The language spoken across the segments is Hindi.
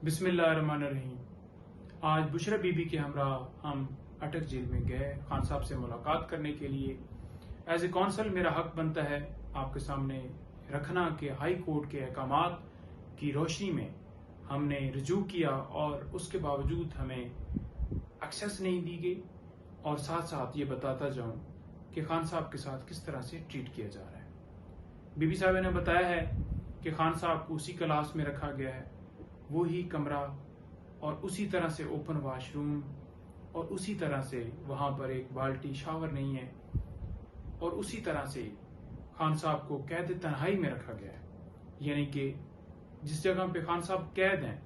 बिस्मिल्लाहिर्रहमानिर्रहीम। आज बुशरा बीबी के हमरा हम अटक जेल में गए खान साहब से मुलाकात करने के लिए। एज ए कौंसल मेरा हक बनता है आपके सामने रखना कि हाई कोर्ट के अहकामात की रोशनी में हमने रजू किया और उसके बावजूद हमें एक्सेस नहीं दी गई, और साथ साथ ये बताता जाऊं कि खान साहब के साथ किस तरह से ट्रीट किया जा रहा है। बीबी साहब ने बताया है कि खान साहब को उसी क्लास में रखा गया है, वो ही कमरा और उसी तरह से ओपन वॉशरूम और उसी तरह से वहां पर एक बाल्टी शावर नहीं है, और उसी तरह से खान साहब को कैद तन्हाई में रखा गया है। यानी कि जिस जगह पे खान साहब कैद हैं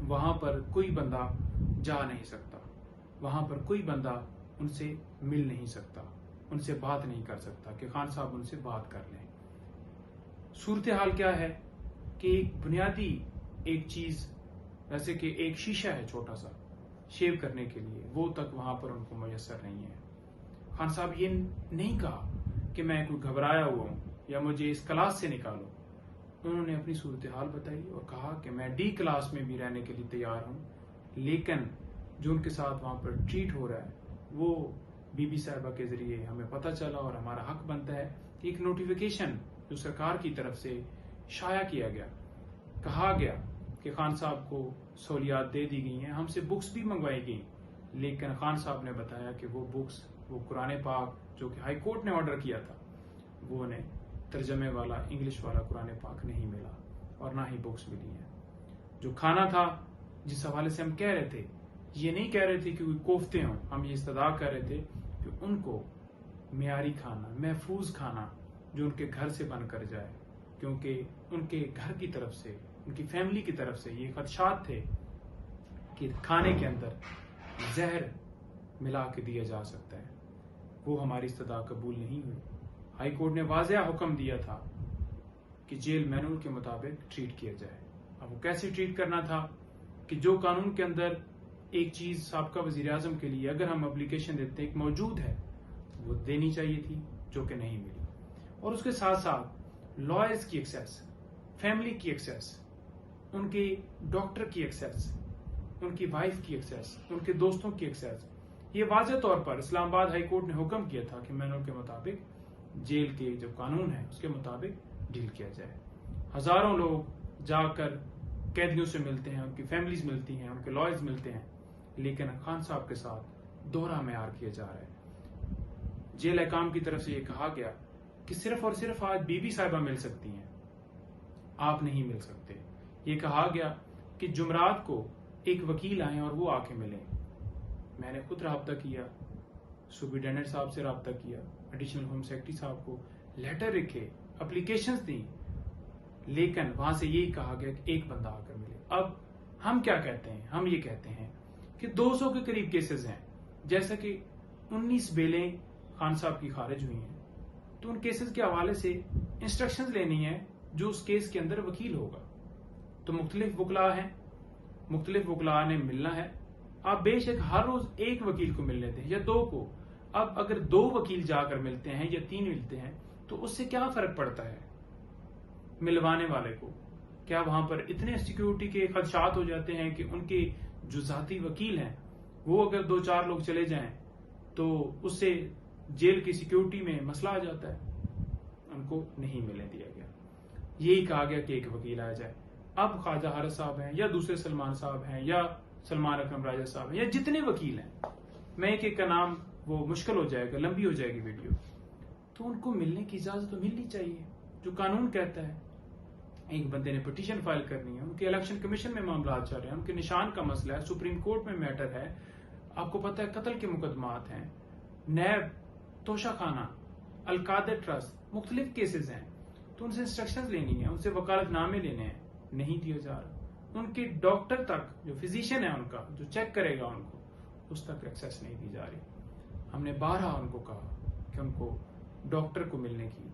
वहां पर कोई बंदा जा नहीं सकता, वहां पर कोई बंदा उनसे मिल नहीं सकता, उनसे बात नहीं कर सकता कि खान साहब उनसे बात कर लें। सूरत हाल क्या है कि एक बुनियादी एक चीज जैसे कि एक शीशा है छोटा सा शेव करने के लिए, वो तक वहां पर उनको मुयसर नहीं है। खान साहब ये नहीं कहा कि मैं कोई घबराया हुआ हूं या मुझे इस क्लास से निकालो। उन्होंने अपनी सूरत हाल बताई और कहा कि मैं डी क्लास में भी रहने के लिए तैयार हूं, लेकिन जो उनके साथ वहां पर ट्रीट हो रहा है वो बीबी साहिबा के जरिए हमें पता चला, और हमारा हक बनता है कि एक नोटिफिकेशन जो सरकार की तरफ से शाया किया गया, कहा गया कि खान साहब को सहूलियात दे दी गई हैं, हमसे बुक्स भी मंगवाई गई, लेकिन खान साहब ने बताया कि वो बुक्स, वो कुरान पाक जो कि हाई कोर्ट ने ऑर्डर किया था, वो उन्हें तर्जमे वाला इंग्लिश वाला कुरान पाक नहीं मिला और ना ही बुक्स मिली हैं। जो खाना था जिस हवाले से हम कह रहे थे, ये नहीं कह रहे थे कि कोई कोफ्ते हों, हम ये इस्तदा कर रहे थे कि उनको मियारी खाना, महफूज खाना जो उनके घर से बनकर जाए, क्योंकि उनके घर की तरफ से, उनकी फैमिली की तरफ से ये खदशात थे कि खाने के अंदर जहर मिला के दिया जा सकता है। वो हमारी इस्तदा कबूल नहीं हुई। हाई कोर्ट ने वाज़ेह हुक्म दिया था कि जेल मैनुअल के मुताबिक ट्रीट किया जाए। अब वो कैसे ट्रीट करना था कि जो कानून के अंदर एक चीज साबका वजीर आजम के लिए अगर हम एप्लीकेशन देते हैं, एक मौजूद है, वो देनी चाहिए थी, जो कि नहीं मिली। और उसके साथ साथ लॉयर्स की एक्सेस, फैमिली की एक्सेस, उनके डॉक्टर की एक्सेस, उनकी वाइफ की एक्सेस, उनके दोस्तों की एक्सेस, ये वाज़ेह तौर पर इस्लामाबाद हाई कोर्ट ने हुक्म किया था कि मैनुअल के मुताबिक जेल के जो कानून है उसके मुताबिक डील किया जाए। हजारों लोग जाकर कैदियों से मिलते हैं, उनकी फैमिलीज मिलती हैं, उनके लॉयर्स मिलते हैं, लेकिन खान साहब के साथ दोहरा मेयार किया जा रहा है। जेल अहकाम की तरफ से यह कहा गया कि सिर्फ और सिर्फ आज बीबी साहिबा मिल सकती हैं, आप नहीं मिल सकते। ये कहा गया कि जुमरात को एक वकील आए और वो आके मिले। मैंने खुद राब्ता किया, सुप्रिटेंडेंट साहब से राब्ता किया, एडिशनल होम सेक्रेटरी साहब को लेटर लिखे, एप्लीकेशंस दी, लेकिन वहां से यही कहा गया कि एक बंदा आकर मिले। अब हम क्या कहते हैं? हम ये कहते हैं कि 200 के करीब केसेस हैं, जैसा कि 19 बेलें खान साहब की खारिज हुई हैं, तो उन केसेस के हवाले से इंस्ट्रक्शंस लेनी है जो उस केस के अंदर वकील होगा। तो मुख्तलिफ वकला हैं, मुख्तलिफ वकला ने मिलना है। आप बेशक हर रोज एक वकील को मिल लेते हैं या 2 को। अब अगर 2 वकील जाकर मिलते हैं या 3 मिलते हैं तो उससे क्या फर्क पड़ता है मिलवाने वाले को? क्या वहां पर इतने सिक्योरिटी के खदशात हो जाते हैं कि उनके जो जाती वकील हैं वो अगर 2-4 लोग चले जाएं तो उससे जेल की सिक्योरिटी में मसला आ जाता है? उनको नहीं मिलने दिया गया। यही कहा गया कि एक वकील आ जाए। अब ख्वाजा हारिस साहब हैं या दूसरे सलमान साहब हैं या सलमान अकरम राजा साहब हैं या जितने वकील हैं, मैं एक का नाम वो मुश्किल हो जाएगा, लंबी हो जाएगी वीडियो, तो उनको मिलने की इजाजत तो मिलनी चाहिए। जो कानून कहता है, एक बंदे ने पिटीशन फाइल करनी है, उनके इलेक्शन कमीशन में मामला चल रहे हैं, उनके निशान का मसला है, सुप्रीम कोर्ट में मैटर है, आपको पता है कत्ल के मुकदमात हैं, नैब, तोशाखाना, अलकादर ट्रस्ट, मुख्तलिफ केसेस हैं, तो उनसे इंस्ट्रक्शंस लेनी है, उनसे वकालतनामे लेने हैं, नहीं दिया जा रहा। उनके डॉक्टर तक, जो फिजिशियन है उनका, जो चेक करेगा उनको, उस तक एक्सेस नहीं दी जा रही। हमने 12 उनको कहा कि उनको डॉक्टर को मिलने की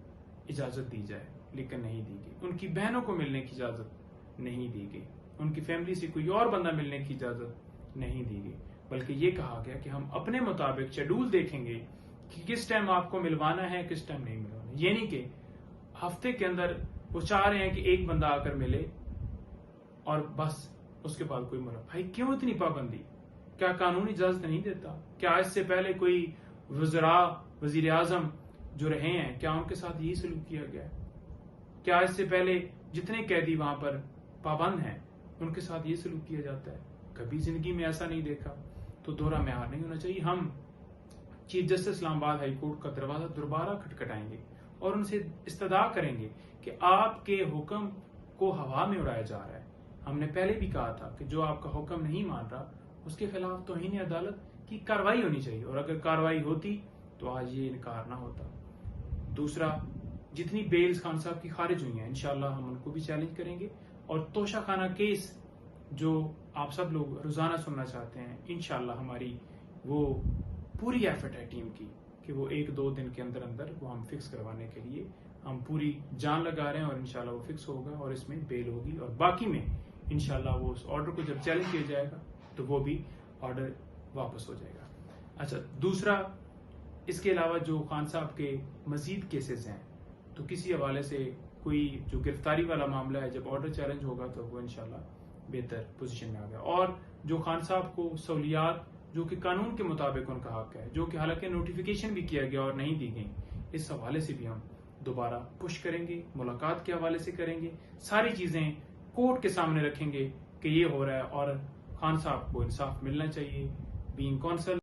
इजाजत दी जाए, लेकिन नहीं दी गई। उनकी बहनों को मिलने की इजाजत नहीं दी गई, उनकी फैमिली से कोई और बंदा मिलने की इजाजत नहीं दी गई, बल्कि ये कहा गया कि हम अपने मुताबिक शेड्यूल देखेंगे कि किस टाइम आपको मिलवाना है, किस टाइम नहीं मिलवाना। ये नहीं कि हफ्ते के अंदर वो चाह रहे हैं कि एक बंदा आकर मिले और बस उसके बाद कोई मुलाकात। भाई क्यों इतनी पाबंदी? क्या कानून इजाजत नहीं देता? क्या इससे पहले कोई वजीर आजम जो रहे हैं, क्या उनके साथ यही सलूक किया गया है? क्या इससे पहले जितने कैदी वहां पर पाबंद हैं उनके साथ ये सलूक किया जाता है? कभी जिंदगी में ऐसा नहीं देखा। तो दोहरा म्यार नहीं होना चाहिए। हम chief justice Islamabad high court का दरवाजा दोबारा खटखटाएंगे और उनसे इस्तदा करेंगे कि आपके हुक्म को हवा में उड़ाया जा रहा है। हमने पहले भी कहा था कि जो आपका हुक्म नहीं मान रहा उसके खिलाफ तौहीन अदालत की कार्रवाई होनी चाहिए, और अगर कार्रवाई होती तो आज ये इनकार ना होता। दूसरा, जितनी बेल्स खान साहब की खारिज हुई हैं इंशाल्लाह हम उनको भी चैलेंज करेंगे, और तोशा खाना केस जो आप सब लोग रोजाना सुनना चाहते हैं, इंशाल्लाह हमारी वो पूरी एफर्ट है टीम की कि वो 1-2 दिन के अंदर अंदर वो हम फिक्स करवाने के लिए हम पूरी जान लगा रहे हैं, और इंशाल्लाह वो फिक्स होगा और इसमें बेल होगी, और बाकी में इंशाल्लाह वो उस ऑर्डर को जब चैलेंज किया जाएगा तो वो भी ऑर्डर वापस हो जाएगा। अच्छा, दूसरा, इसके अलावा जो खान साहब के मजीद केसेस हैं, तो किसी हवाले से कोई जो गिरफ्तारी वाला मामला है, जब ऑर्डर चैलेंज होगा तो वो इंशाल्लाह बेहतर पोजीशन में आ गया। और जो खान साहब को सहूलियात जो कि कानून के मुताबिक उनका हक है, जो कि हालांकि नोटिफिकेशन भी किया गया और नहीं दी गई, इस हवाले से भी हम दोबारा पुश करेंगे, मुलाकात के हवाले से करेंगे, सारी चीजें कोर्ट के सामने रखेंगे कि ये हो रहा है और खान साहब को इंसाफ मिलना चाहिए। Being council